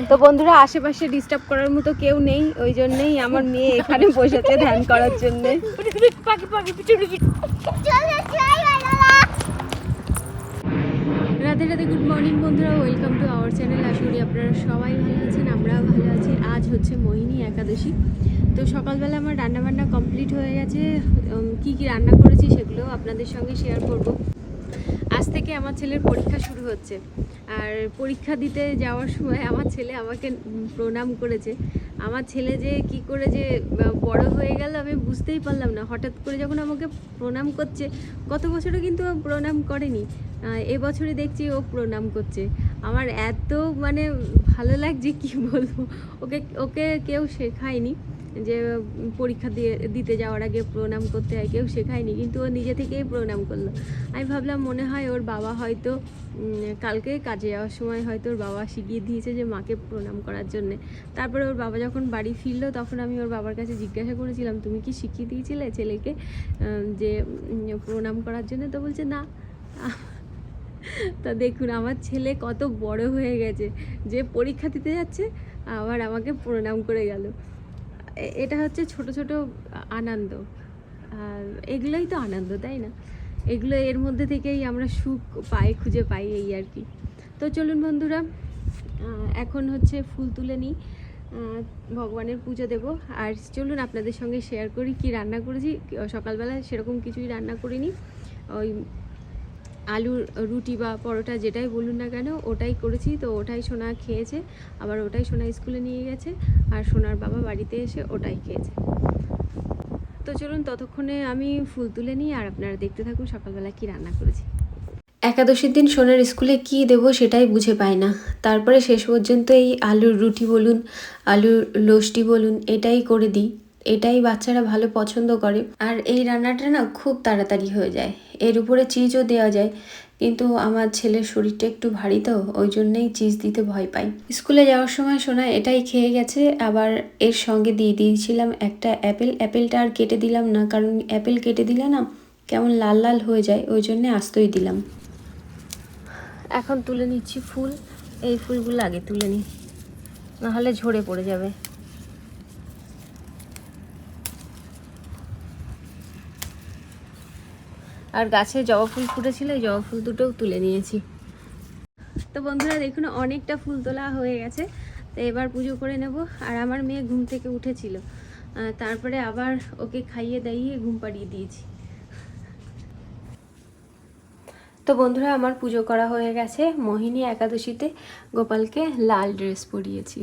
তো বন্ধুরা, আশেপাশে ডিস্টার্ব করার মতো কেউ নেই, ওই জন্যই আমার মেয়ে এখানে বসেছে ধ্যান করার জন্য। রাধে রাধে, গুড মর্নিং বন্ধুরা, ওয়েলকাম টু আওয়ার চ্যানেল। আশা করি আপনারা সবাই ভালো আছেন, আমরাও ভালো আছি। আজ হচ্ছে মোহিনী একাদশী। তো সকালবেলা আমার রান্নাবান্না কমপ্লিট হয়ে গেছে। কি কি রান্না করেছি সেগুলো আপনাদের সঙ্গে শেয়ার করব। আজ থেকে আমার ছেলের পরীক্ষা শুরু হচ্ছে, আর পরীক্ষা দিতে যাওয়ার সময় আমার ছেলে আমাকে প্রণাম করেছে। আমার ছেলে যে কি করে যে বড় হয়ে গেল আমি বুঝতেই পারলাম না। হঠাৎ করে যখন আমাকে প্রণাম করছে, গত বছরও কিন্তু ও প্রণাম করেনি, এবছরে দেখছি ও প্রণাম করছে। আমার এত মানে ভালো লাগছে কি বলবো। ওকে কেউ শেখায়নি যে পরীক্ষা দিতে যাওয়ার আগে প্রণাম করতে হয়, কেউ শেখায়নি, কিন্তু ও নিজে থেকেই প্রণাম করলো। আমি ভাবলাম মনে হয় ওর বাবা হয়তো কালকে কাজে যাওয়ার সময় হয়তো ওর বাবা শিখিয়ে দিয়েছে যে মাকে প্রণাম করার জন্যে। তারপরে ওর বাবা যখন বাড়ি ফিরলো তখন আমি ওর বাবার কাছে জিজ্ঞাসা করেছিলাম, তুমি কি শিখিয়ে দিয়েছিলে ছেলেকে যে প্রণাম করার জন্য? তো বলছে না। তা দেখুন আমার ছেলে কত বড় হয়ে গেছে, যে পরীক্ষা দিতে যাচ্ছে আবার আমাকে প্রণাম করে গেল। এটা হচ্ছে ছোট ছোট আনন্দ, আর এগুলোই তো আনন্দ, তাই না? এগুলো এর মধ্যে থেকেই আমরা সুখ খুঁজে পাই, এই আর কি। তো চলুন বন্ধুরা, এখন হচ্ছে ফুল তুলে নিই, ভগবানের পুজো দেব। আর চলুন আপনাদের সঙ্গে শেয়ার করি কি রান্না করেছি। সকালবেলা সেরকম কিছুই রান্না করিনি, ওই আলুর রুটি বা পরোটা যেটাই বলুন না কেন ওটাই করেছি। তো ওটাই সোনা খেয়েছে, আবার ওটাই সোনা স্কুলে নিয়ে গেছে, আর সোনার বাবা বাড়িতে এসে ওটাই খেয়েছে। তো চলুন ততক্ষণে আমি ফুল তুলে নিই, আর আপনারা দেখতে থাকুন সকালবেলা কি রান্না করেছি। একাদশীর দিন সোনার স্কুলে কি দেবো সেটাই বুঝে পাই না। তারপরে শেষ পর্যন্ত এই আলুর রুটি বলুন, আলুর লোস্টি বলুন, এটাই করে দিই। এটাই বাচ্চারা ভালো পছন্দ করে, আর এই রান্নাটা না খুব তাড়াতাড়ি হয়ে যায়। এর উপরে চিজও দেওয়া যায়, কিন্তু আমার ছেলের শরীরটা একটু ভারী, তো ওই জন্যেই চিজ দিতে ভয় পাই। স্কুলে যাওয়ার সময় সোনা এটাই খেয়ে গেছে, আবার এর সঙ্গে দিয়ে দিয়েছিলাম একটা অ্যাপেলটা আর কেটে দিলাম না, কারণ অ্যাপেল কেটে দিলে না কেমন লাল লাল হয়ে যায়, ওই জন্যে আস্তই দিলাম। এখন তুলে নিচ্ছি ফুল, এই ফুলগুলো আগে তুলে নিই, নাহলে ঝরে পড়ে যাবে। আর গাছে জবা ফুল ফুটেছিল, এই জবা ফুল দুটোও তুলে নিয়েছি। তো বন্ধুরা দেখুন অনেকটা ফুল তোলা হয়ে গেছে। তো এবার পুজো করে নেব। আর আমার মেয়ে ঘুম থেকে উঠেছিল, তারপরে আবার ওকে খাইয়ে দাইয়ে ঘুম পাড়িয়ে দিয়েছি। তো বন্ধুরা আমার পুজো করা হয়ে গেছে। মোহিনী একাদশীতে গোপালকে লাল ড্রেস পরিয়েছি।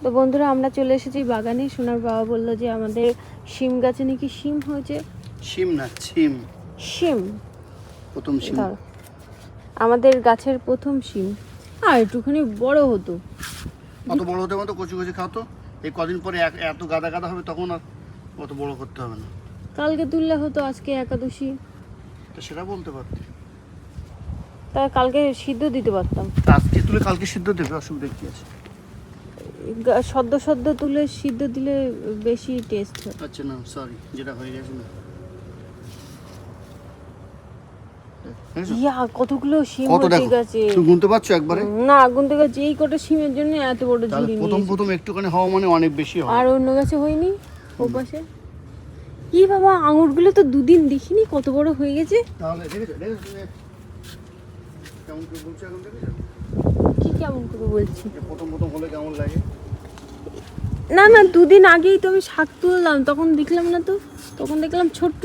তো বন্ধুরা আমরা চলে এসেছি বাগানে। সোনার বাবা বললো যে আমাদের শিম গাছে নাকি শিম হয়েছে। শিম না ছিম, শিম প্রথম শিম, আমাদের গাছের প্রথম শিম। আর একটুখানি বড় হতো, কত বড় হতে মতো কচি কচি খাও তো। এই কদিন পরে এত গাদা গাদা হবে, তখন আর অত বড় করতে হবে না। কালকে তুললে হতো, আজকে একাদশী, তো সেটা বলতে পারতি। তা কালকে সিদ্ধ দিতে পারতাম। আজকে তুলে কালকে সিদ্ধ দেবে, অসুবিধা কি আছে? সদ্য সদ্য তুলে সিদ্ধ দিলে বেশি টেস্ট হয়। আচ্ছা না সরি, যেটা হয়ে গেছে না। ইয়া কতগুলো শিম হয়ে গেছে, তুমি গুনতে পারছো একবারে? না গুনতে গেছে, এই কটা শিমের জন্য এত বড় ঝুড়ি নিয়ে। প্রথম প্রথম একটুখানি হওয়া মানে অনেক বেশি হয়। আর অন্য গাছে হয়নি ও পাশে। কি বাবা, আঙুরগুলো তো দুদিন দেখিনি, কত বড় হয়ে গেছে। তাহলে দেখেছো কেমন করে বলছো এখন? দেখেছো কি কেমন করে বলছি? প্রথম প্রথম হলে কেমন লাগে? না না, দুদিন আগেই তো আমি শাক তুললাম, তখন দেখলাম না তো, তখন দেখলাম ছোট্ট,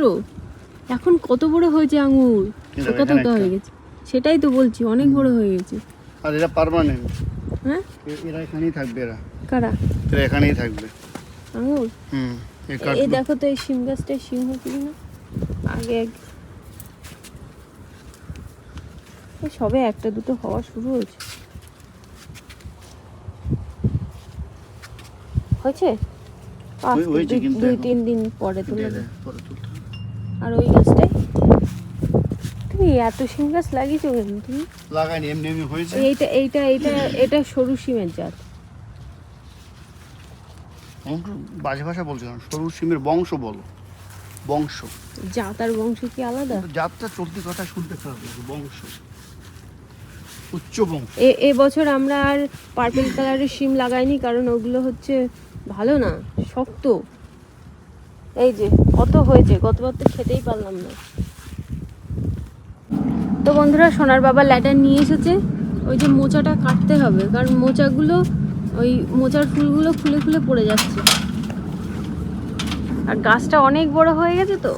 এখন কত বড় হয়েছে আঙুর, কত হয়ে গেছে। সেটাই তো বলছি, অনেক বড় হয়ে গেছে। আর এরা পার্মানেন্ট, হ্যাঁ এরা এখানেই থাকবে। কারা? এরা এখানেই থাকবে আঙুর। এই দেখো তো এই শিম গাছটায় শিম হচ্ছে কিনা। আগে সবে একটা দুটো হওয়া শুরু হয়েছে। হয়েছে 2-3 দিন পরে তুলে। আর ওই গাছটাই তুমি এত শিম গাছ লাগিয়েছো কেন? তুমি লাগাইনি, এমনি এমনি হয়েছে। এটা সরু শিমের জাত। বাজে ভাষা বলছো না, সরু শিমের বংশ বলো। বংশ, জাত আর বংশ কি আলাদা? জাতটা চলতি কথা শুনতে খারাপ লাগে, বংশ। উচ্চবঙ্গ। এবছর আমরা আর পার্পল কালারের শিম লাগাইনি, কারণ ওগুলো হচ্ছে ভালো না, শক্ত। এই যে কত হয়েছে, গতবার তো খেতেই পারলাম না। তো বন্ধুরা, সোনার বাবা ল্যাডার নিয়ে এসেছে। ওই যে মোচাটা কাটতে হবে, কারণ মোচাগুলো, ওই মোচার ফুলগুলো খুলে খুলে পড়ে যাচ্ছে। আর গাছটা অনেক বড় হয়ে গেছে, তো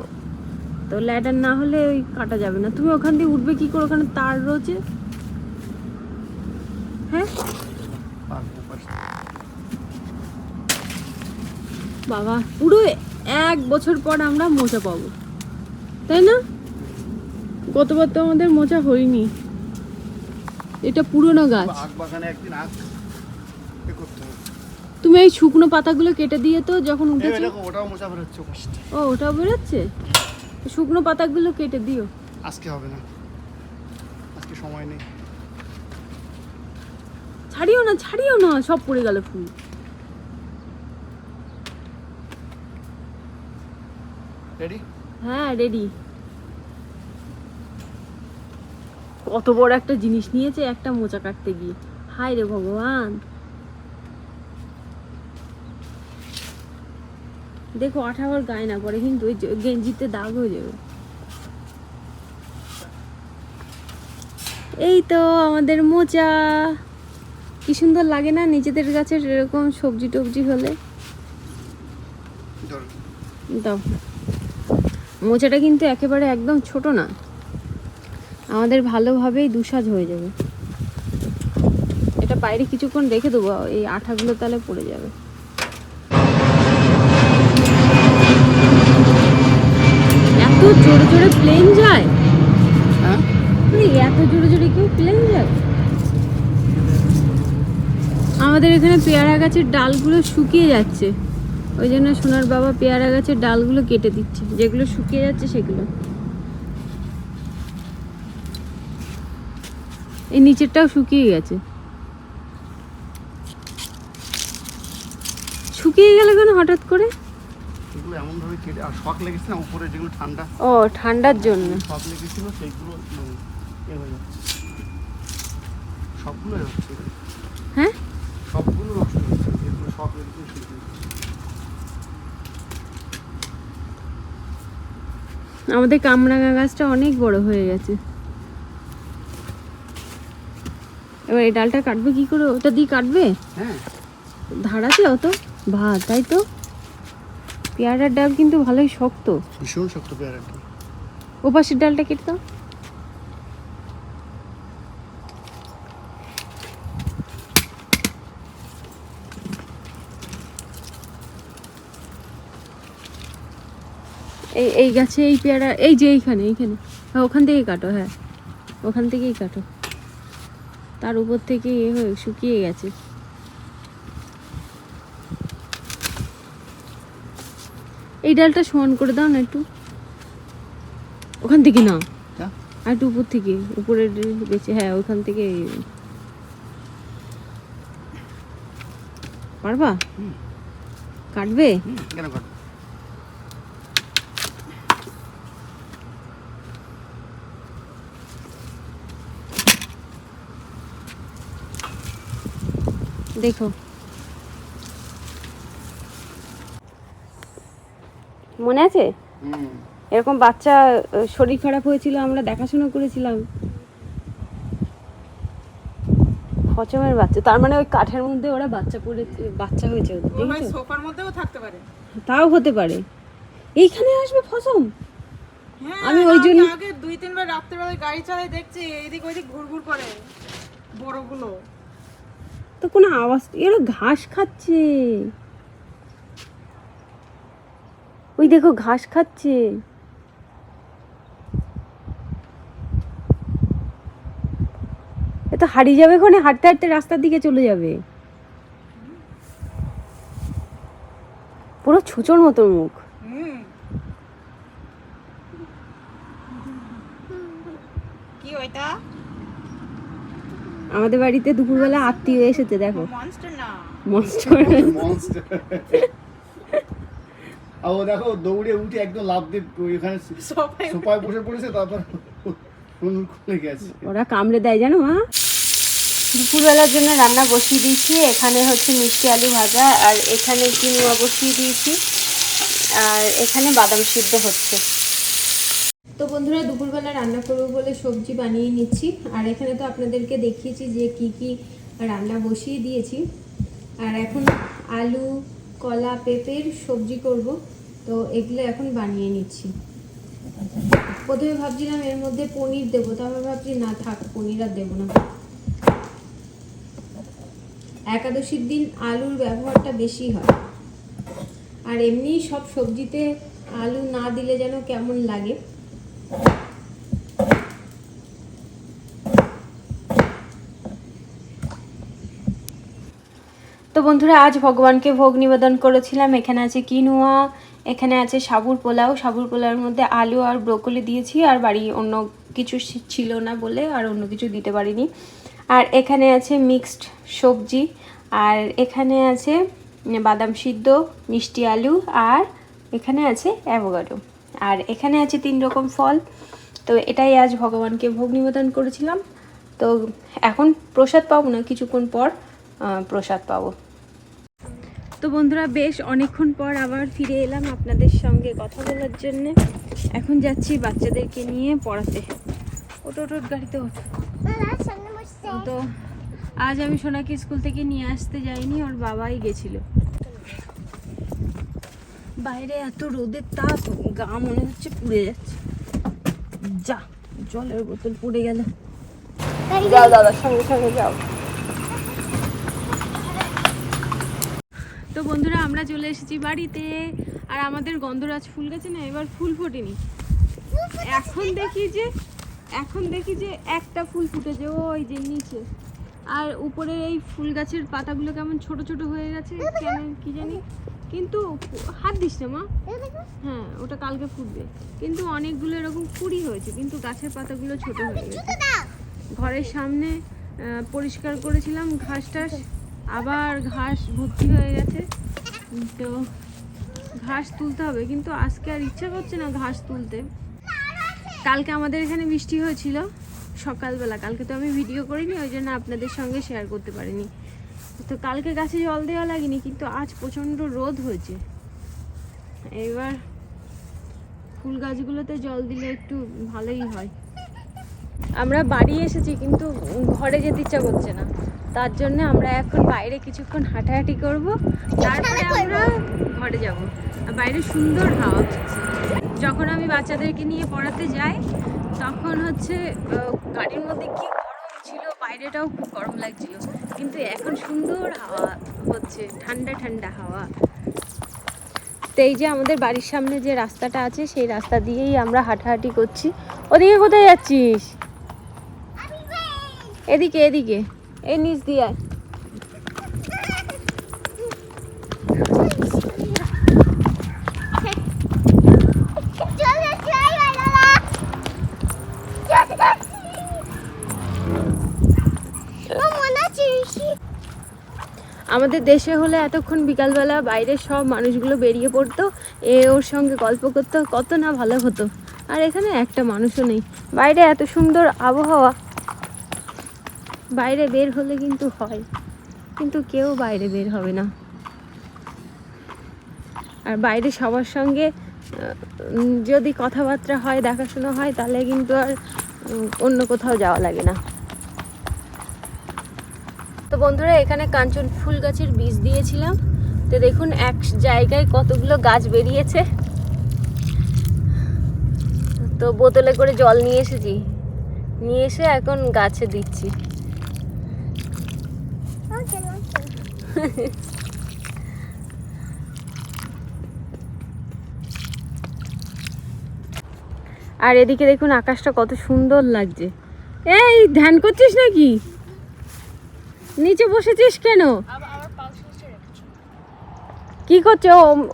তো ল্যাডার না হলে ওই কাটা যাবে না। তুমি ওখান দিয়ে উঠবে কি করে? ওখানে তার রয়েছে। হ্যাঁ বাবা, পুরো 1 বছর পর আমরা মোচা পাবো, তাই না? গতবার তো আমাদের মোচা হয়নি। এটা পুরনো গাছ। বাগানে একদিন করতে হবে। তুমি এই শুকনো পাতাগুলো কেটে দিয়ে তো যখন উঠেছে। দেখো ওটাও মোচা বেরোচ্ছে কষ্টে। ও, ওটাও বেরোচ্ছে। শুকনো পাতাগুলো কেটে দিও। আজকে হবে না, আজকে সময় নেই। ছাড়িও না, ছাড়িও না, সব পড়ে গেল ফুল। রেডি? হ্যাঁ, রেডি। কত বড় একটা জিনিস নিয়েছে একটা মোচা কাটতে গিয়ে। হায় রে ভগবান। দেখো আঠা আবার গায়ে না পড়ে, কিন্তু ওই গেঞ্জিতে দাগ হয়ে যাবে। এই তো আমাদের মোচা। কি সুন্দর লাগে না নিজেদের গাছের এরকম সবজি টবজি হলে। দাও। মোচাটা কিন্তু একেবারে একদম ছোট না, আমাদের ভালোভাবেই দুসাজ হয়ে যাবে। এটা বাইরে কিছুক্ষণ রেখে দেবো, এই আঠাগুলো তাহলে পড়ে যাবে। এত জোরে জোরে প্লেন যায়? হ্যাঁ, এত জোরে জোরে কেউ প্লেন যায়? আমাদের এখানে পেয়ারা গাছের ডালগুলো শুকিয়ে যাচ্ছে, ওই জন্য সোনার বাবা পেয়ারা গাছের ডালগুলো কেটে দিচ্ছে, যেগুলো শুকিয়ে যাচ্ছে সেগুলো। এই নিচেরটাও শুকিয়ে গেছে। শুকিয়ে গেল কেন হঠাৎ করে? এগুলো এমন ভাবে কেটে, আর শক লেগেছে না উপরে, যেগুলো ঠান্ডা। ও, ঠান্ডার জন্য শক লেগেছিল, সেইগুলো এ হয়ে যাচ্ছে। সবগুলো হচ্ছে। হ্যাঁ, সবগুলো নষ্ট হচ্ছে, যেগুলো শক লেগেছিল সেগুলো। আমাদের কামরাঙা গাছটা অনেক বড় হয়ে গেছে। এবার এই ডালটা কাটবে কি করে? ওটা দিয়ে কাটবে? হ্যাঁ, ধার আছে অত ভাত, তাই তো। পেয়ারার ডাল কিন্তু ভালোই শক্ত। ভীষণ শক্ত পেয়ারাটা। ও পাশের ডালটা কেটে দাও। এই গাছে এই পেয়ারা, এই যে এইখানে এইখানে, হ্যাঁ ওখান থেকেই কাটো। হ্যাঁ, ওখান থেকেই কাটো। তার উপর থেকে হয়ে শুকিয়ে গেছে। এই ডালটা সমান করে দাও না একটু, ওখান থেকে না, আর একটু উপর থেকে, উপরের বেঁচে। হ্যাঁ, ওখান থেকে। পারবা? কাটবে? কেন কাটবে? দেখো, মনে আছে এরকম বাচ্চা শরীর খারাপ হয়েছিল, আমরা দেখাশোনা করেছিলাম। হচমের বাচ্চা, তার মানে ওই কাঠের মধ্যে ওরা বাচ্চা হয়েছে। সোফার মধ্যেও থাকতে পারে, তাও হতে পারে। এইখানে আসবে ফসম। হ্যাঁ, আমি ওই জন্য আগে 2-3 বার রাত্রেবেলায় গাড়ি চালায় দেখছি এইদিক ওইদিক ঘুরঘুর করে বড়গুলো। তো কোনো আওয়াজ, এরা ঘাস খাচ্ছে। ওই দেখো ঘাস খাচ্ছে। এ তো হারিয়ে যাবে, ওখানে হাঁটতে হাঁটতে রাস্তার দিকে চলে যাবে। পুরো ছুঁচোর মতো মুখ। কি ওইটা? আমাদের বাড়িতে দুপুরবেলা আত্মীয় এসেছে, দেখো। মনস্টার না, মনস্টার। ও দেখো দৌড়ে উঠে একদম লাফ দিয়ে ওইখানে সোফায় বসে পড়েছে, তারপর খুলে গেছে। ওরা কামড়ে দেয় জানো মা। দুপুরবেলার জন্য রান্না বসিয়ে দিয়েছি। এখানে হচ্ছে মিষ্টি আলু ভাজা, আর এখানে কিনুয়া বসিয়ে দিয়েছি, আর এখানে বাদাম সিদ্ধ হচ্ছে। তো বন্ধুরা, দুপুরবেলা রান্না করবো বলে সবজি বানিয়ে নিচ্ছি। আর এখানে তো আপনাদেরকে দেখিয়েছি যে কি কি রান্না বসিয়ে দিয়েছি। আর এখন আলু, কলা, পেঁপের সবজি করব, তো এগুলো এখন বানিয়ে নিচ্ছি। প্রথমে ভাবছিলাম এর মধ্যে পনির দেবো, তারপর ভাবছি না থাক, পনির আর দেবো না। একাদশীর দিন আলুর ব্যবহারটা বেশি হয়, আর এমনি সব সবজিতে আলু না দিলে যেন কেমন লাগে। তো বন্ধুরা, আজ ভগবানকে ভোগ নিবেদন করেছিলাম। এখানে আছে কিনুয়া, এখানে আছে সাবুর পোলাও। সাবুর পোলাওর মধ্যে আলু আর ব্রোকলি দিয়েছি, আর বাড়ি অন্য কিছু ছিল না বলে আর অন্য কিছু দিতে পারিনি। আর এখানে আছে মিক্সড সবজি, আর এখানে আছে বাদাম সিদ্ধ, মিষ্টি আলু, আর এখানে আছে অ্যাভোকাডো, আর এখানে আছে 3 রকম ফল। তো এটাই আজ ভগবানকে ভোগ নিবেদন করেছিলাম। তো এখন প্রসাদ পাবো না, কিছুক্ষণ পর প্রসাদ পাবো। তো বন্ধুরা, বেশ অনেকক্ষণ পর আবার ফিরে এলাম আপনাদের সঙ্গে কথা বলার জন্যে। এখন যাচ্ছি বাচ্চাদেরকে নিয়ে পড়াতে। ওটো গাড়িতে ওঠো। তো আজ আমি সোনাকে স্কুল থেকে নিয়ে আসতে যাইনি, ওর বাবাই গেছিল। বাইরে এত রোদের তাপ, গা মনে হচ্ছে পুড়ে যাচ্ছে। যা, জলের বোতল পড়ে গেল। যাও দাদার সঙ্গে সঙ্গে যাও। তো বন্ধুরা, আমরা চলে এসেছি বাড়িতে। আর আমাদের গন্ধরাজ ফুল গাছে না এবার ফুল ফোটেনি। এখন দেখি যে একটা ফুল ফুটেছে ওই যে নিচে, আর উপরে এই ফুল গাছের পাতাগুলো কেমন ছোট ছোট হয়ে গেছে, কেন কি জানি। কিন্তু হাত দিস না মা। হ্যাঁ, ওটা কালকে ফুটবে। কিন্তু অনেকগুলো এরকম কুড়ি হয়েছে, কিন্তু গাছের পাতাগুলো ছোট হয়ে গেছে। ঘরের সামনে পরিষ্কার করেছিলাম ঘাস টাস, আবার ঘাস ভর্তি হয়ে গেছে। তো ঘাস তুলতে হবে, কিন্তু আজকে আর ইচ্ছা করছে না ঘাস তুলতে। কালকে আমাদের এখানে বৃষ্টি হয়েছিল সকালবেলা, কালকে তো আমি ভিডিও করিনি, ওই জন্য আপনাদের সঙ্গে শেয়ার করতে পারিনি। তো কালকে গাছে জল দেওয়া লাগেনি, কিন্তু আজ প্রচণ্ড রোদ হয়েছে। এবার ফুল গাছগুলোতে জল দিলে একটু ভালোই হয়। আমরা বাড়ি এসেছি, কিন্তু ঘরে যেতে ইচ্ছা করছে না। তার জন্য আমরা এখন বাইরে কিছুক্ষণ হাঁটাহাঁটি করব, তারপরে আমরা ঘরে যাব। বাইরে সুন্দর হাওয়া হচ্ছে। যখন আমি বাচ্চাদেরকে নিয়ে পড়াতে যাই তখন হচ্ছে গাড়ির মধ্যে কি গরম ছিল, বাইরেটাও খুব গরম লাগছিল, কিন্তু এখন সুন্দর হাওয়া হচ্ছে, ঠান্ডা ঠান্ডা হাওয়া। তো এই যে আমাদের বাড়ির সামনে যে রাস্তাটা আছে, সেই রাস্তা দিয়েই আমরা হাঁটাহাঁটি করছি। ওদিকে কোথায় যাচ্ছিস? এদিকে এদিকে, এই নিচ দিয়ে। আমাদের দেশে হলে এতক্ষণ বিকালবেলা বাইরের সব মানুষগুলো বেরিয়ে পড়তো, ওর সঙ্গে গল্প করতো, কত না ভালো হতো। আর এখানে একটা মানুষও নেই। বাইরে এত সুন্দর আবহাওয়া, বাইরে বের হলে কিন্তু হয়, কিন্তু কেউ বাইরে বের হবে না। আর বাইরে সবার সঙ্গে যদি কথাবার্তা হয়, দেখাশোনা হয়, তাহলে কিন্তু আর অন্য কোথাও যাওয়া লাগে না। তো বন্ধুরা, এখানে কাঞ্চন ফুল গাছের বীজ দিয়েছিলাম। তো দেখুন এক জায়গায় কতগুলো গাছ বেরিয়েছে। তো বোতলে করে জল নিয়ে এসেছি, নিয়ে এসে এখন গাছে দিচ্ছি। আর এদিকে দেখুন আকাশটা কত সুন্দর লাগছে। এই ধ্যান করছিস নাকি? নিচে বসেছিস কেন? কি করছে?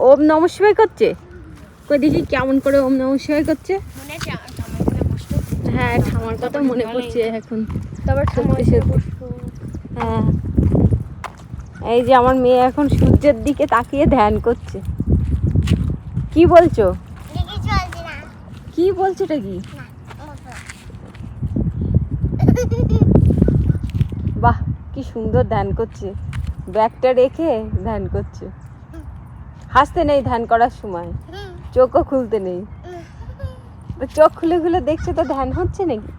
ওম নমঃ শিবায় করছে। কই দেখি কেমন করে ওম নমঃ শিবায় করছে। হ্যাঁ, ঠামার কথা মনে পড়ছে এখন। হ্যাঁ, এই যে আমার মেয়ে এখন সূর্যের দিকে তাকিয়ে ধ্যান করছে। কি বলছো? কি বলছো এটা কি? বাহ, কি সুন্দর ধ্যান করছে, ব্যাগটা রেখে ধ্যান করছে। হাসতে নেই ধ্যান করার সময়, চোখও খুলতে নেই। তো চোখ খুলে খুলে দেখছে তো ধ্যান হচ্ছে নাকি?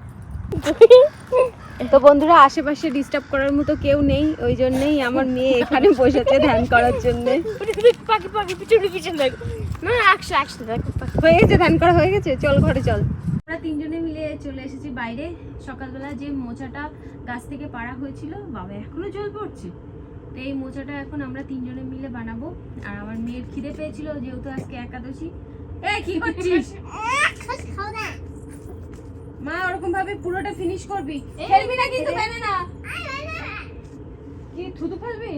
তো বন্ধুরা, আশেপাশে ডিস্টার্ব করার মতো কেউ নেই, ওই জন্যই আমার মেয়ে এখানে বসেছে ধ্যান করার জন্য। পাখি পাখি পিছনে পিছনে দেখো না, একশো একশো দেখো। হয়ে গেছে, ধ্যান করা হয়ে গেছে, চল ঘরে চল। আমরা তিনজনে মিলে চলে এসেছি বাইরে। সকালবেলা যে মোচাটা গাছ থেকে পাড়া হয়েছিল, বাবা এখনো জল পড়ছে। তো এই মোচাটা এখন আমরা তিনজনে মিলে বানাবো। আর আমার মেয়ের খিদে পেয়েছিল, যেহেতু আজকে একাদশী। এ কি করছিস মা? ওরকম ভাবে পুরোটা ফিনিশ করবি, খেলবি না কিন্তু ব্যানানা। কি থুতু ফেলবি?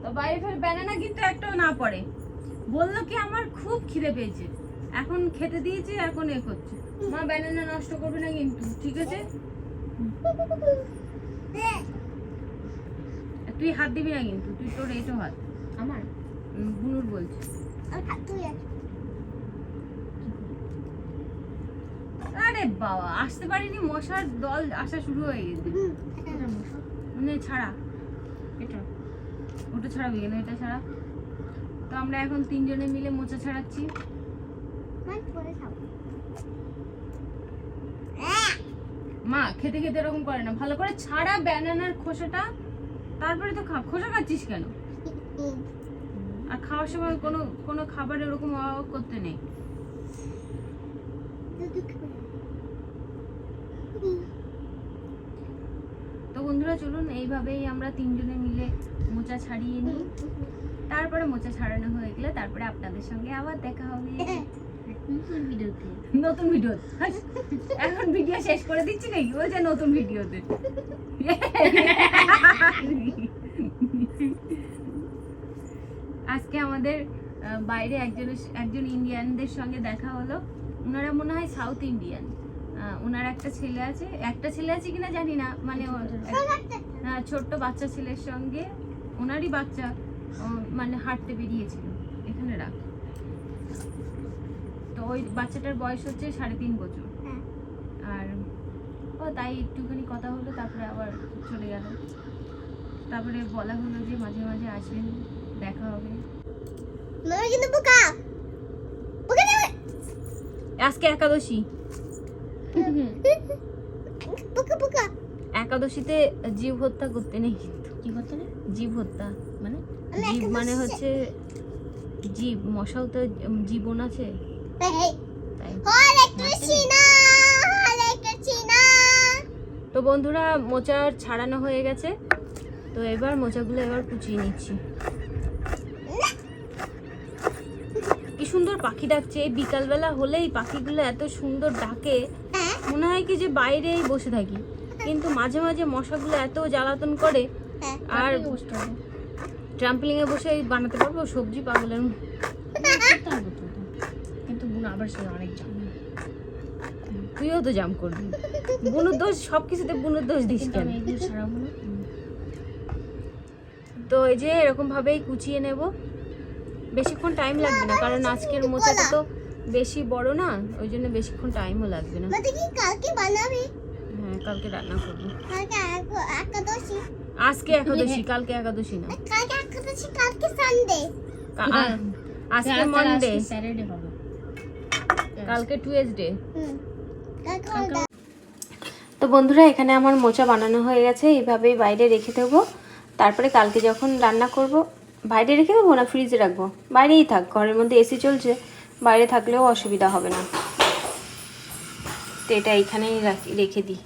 তো বাইরে ফেল, ব্যানানা কিন্তু একটাও না পড়ে। বললো কি আমার খুব খিদে পেয়েছে, এখন খেতে দিয়েছি, এখন এ করছে। মা ব্যানানা নষ্ট করবে না কিন্তু, ঠিক আছে? তুই হাত দিবি না কিন্তু, তুই তোর এইটো হাত। আমার বুনুর বলছি। আরে বাবা, আসতে পারিনি, মশার দল আসা শুরু হয়ে গেছে। মানে ছাড়া এটা, ওটা ছাড়াবি কেন, এটা ছাড়া। তো আমরা এখন তিনজনে মিলে মোচা ছাড়াচ্ছি। মা খেতে খেতে এরকম করে না, ভালো করে ছাড়া ব্যানানার খোসাটা, তারপরে তো খা। খোসা খাচ্ছিস কেন? আর খাওয়ার সময় কোনো খাবার এরকম অভাব করতে নেই। তো বন্ধুরা চলুন, এইভাবেই আমরা তিনজনে মিলে মোচা ছাড়িয়ে নিই। তারপরে মোচা ছাড়ানো হয়ে গেলে তারপরে আপনাদের সঙ্গে আবার দেখা হবে নতুন ভিডিও। এখন ভিডিও শেষ করে দিচ্ছি নাকি? ওই যে নতুন ভিডিওতে। আজকে আমাদের বাইরে একজন ইন্ডিয়ানদের সঙ্গে দেখা হলো। ওনারা মনে হয় সাউথ ইন্ডিয়ান। ওনার একটা ছেলে আছে কিনা জানি না, মানে ছোট্ট বাচ্চা ছেলের সঙ্গে, ওনারই বাচ্চা, মানে হাঁটতে বেরিয়েছিল। এখানে রাখ। তো ওই বাচ্চাটার বয়স হচ্ছে 3.5 বছর। আর ও তাই একটুখানি কথা হলো, তারপরে আবার চলে গেল। তারপরে বলা হলো যে মাঝে মাঝে আসবেন, দেখা হবে। আজকে একাদশী। একাদশীতে জীব হত্যা করতে নেই কিন্তু। কি করতে নেই? জীব হত্যা মানে, জীব মানে হচ্ছে জীব, মশাও তো জীবন আছে। তো বন্ধুরা, মোচা ছাড়ানো হয়ে গেছে। তো এবার মোচাগুলো কুচিয়ে নিচ্ছি। কি সুন্দর পাখি ডাকছে, এই বিকালবেলা হলেই পাখিগুলো এত সুন্দর ডাকে, মনে হয় কি যে বাইরেই বসে থাকি। কিন্তু মাঝে মাঝে মশাগুলো এত জ্বালাতন করে। আর ট্রাম্পলিং এ বসে বানাতে পারবো সবজি পাগলের। কিন্তু আবার সে অনেক জাম, তুইও তো জাম করবি। বুনুর দোষ, সবকিছুতে বুনুর দোষ দিস কেন? তো এই যে এরকম ভাবেই কুচিয়ে নেব। বেশিক্ষণ টাইম লাগবে না, কারণ আজকের মোচাটা তো বেশি বড় না, ওই জন্য বেশিক্ষণ টাইমও লাগবে না। কালকে বানাবি? হ্যাঁ, কালকে রান্না করবো। একাদশী। আজকে একাদশী, কালকে একাদশী না। কালকে একাদশী, কালকে সানডে। আজকে মানডে, স্যাটারডে হবে। কালকে টুয়েসডে। তো বন্ধুরা, এখানে আমার মোচা বানানো হয়ে গেছে। এইভাবেই বাইরে রেখে দেবো। তারপরে কালকে যখন রান্না করব, বাইরে রেখে দেবো না ফ্রিজে রাখবো? বাইরেই থাক, ঘরের মধ্যে এসি চলছে, বাইরে থাকলেও অসুবিধা হবে না। তো এটা এইখানেই রেখে দিই।